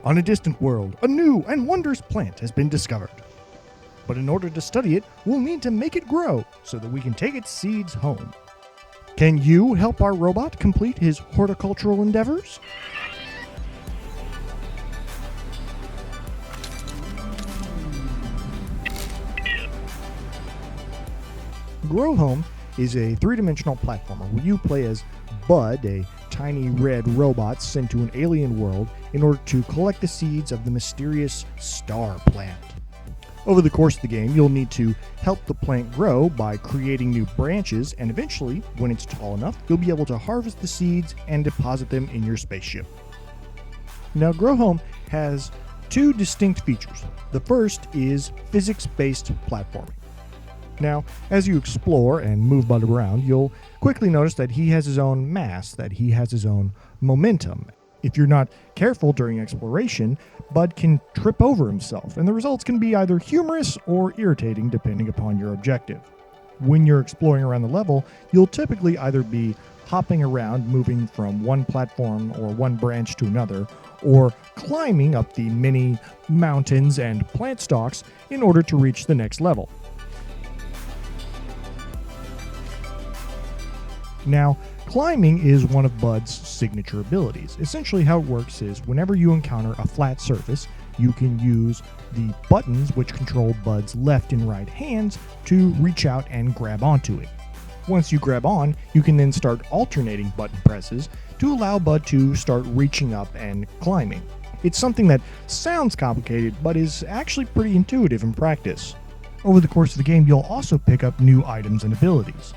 On a distant world, a new and wondrous plant has been discovered. But in order to study it, we'll need to make it grow so that we can take its seeds home. Can you help our robot complete his horticultural endeavors? Grow Home is a three-dimensional platformer where you play as Bud, a tiny red robot sent to an alien world in order to collect the seeds of the mysterious star plant. Over the course of the game, you'll need to help the plant grow by creating new branches, and eventually, when it's tall enough, you'll be able to harvest the seeds and deposit them in your spaceship. Now, Grow Home has two distinct features. The first is physics-based platforming. Now, as you explore and move Bud around, you'll quickly notice that he has his own mass, that he has his own momentum. If you're not careful during exploration, Bud can trip over himself, and the results can be either humorous or irritating depending upon your objective. When you're exploring around the level, you'll typically either be hopping around, moving from one platform or one branch to another, or climbing up the many mountains and plant stalks in order to reach the next level. Now, climbing is one of Bud's signature abilities. Essentially how it works is whenever you encounter a flat surface, you can use the buttons which control Bud's left and right hands to reach out and grab onto it. Once you grab on, you can then start alternating button presses to allow Bud to start reaching up and climbing. It's something that sounds complicated, but is actually pretty intuitive in practice. Over the course of the game, you'll also pick up new items and abilities.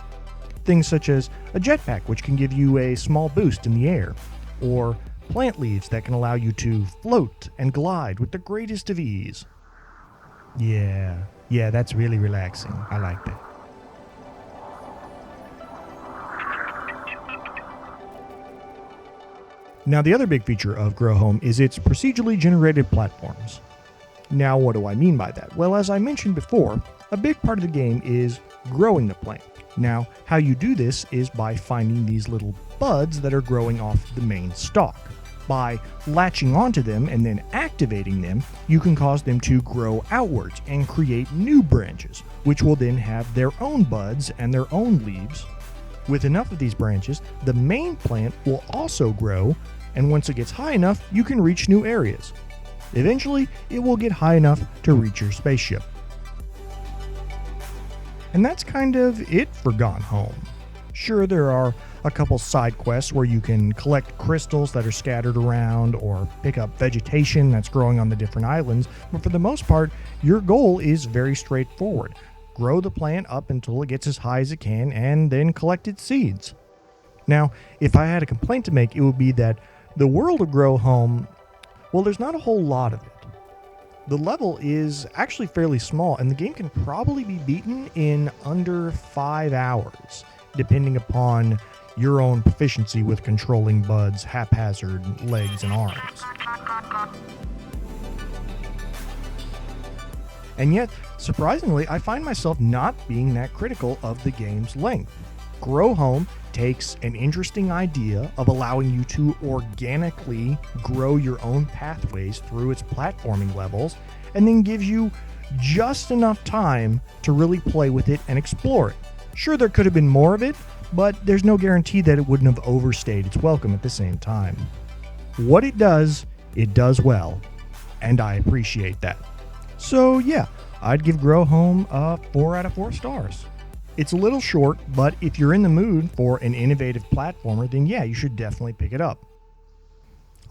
Things such as a jetpack, which can give you a small boost in the air, or plant leaves that can allow you to float and glide with the greatest of ease. Yeah, that's really relaxing. I like that. Now, the other big feature of Grow Home is its procedurally generated platforms. Now, what do I mean by that? Well, as I mentioned before, a big part of the game is growing the plant. Now, how you do this is by finding these little buds that are growing off the main stalk. By latching onto them and then activating them, you can cause them to grow outwards and create new branches, which will then have their own buds and their own leaves. With enough of these branches, the main plant will also grow, and once it gets high enough, you can reach new areas. Eventually, it will get high enough to reach your spaceship. And that's kind of it for Gone Home. Sure, there are a couple side quests where you can collect crystals that are scattered around or pick up vegetation that's growing on the different islands, but for the most part, your goal is very straightforward. Grow the plant up until it gets as high as it can and then collect its seeds. Now, if I had a complaint to make, it would be that the world of Grow Home, well, there's not a whole lot of it. The level is actually fairly small, and the game can probably be beaten in under 5 hours, depending upon your own proficiency with controlling Bud's haphazard legs and arms. And yet, surprisingly, I find myself not being that critical of the game's length. Grow Home takes an interesting idea of allowing you to organically grow your own pathways through its platforming levels, and then gives you just enough time to really play with it and explore it. Sure, there could have been more of it, but there's no guarantee that it wouldn't have overstayed its welcome at the same time. What it does well, and I appreciate that. So yeah, I'd give Grow Home a 4 out of 4 stars. It's a little short, but if you're in the mood for an innovative platformer, then yeah, you should definitely pick it up.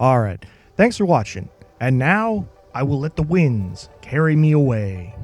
Alright, thanks for watching, and now I will let the winds carry me away.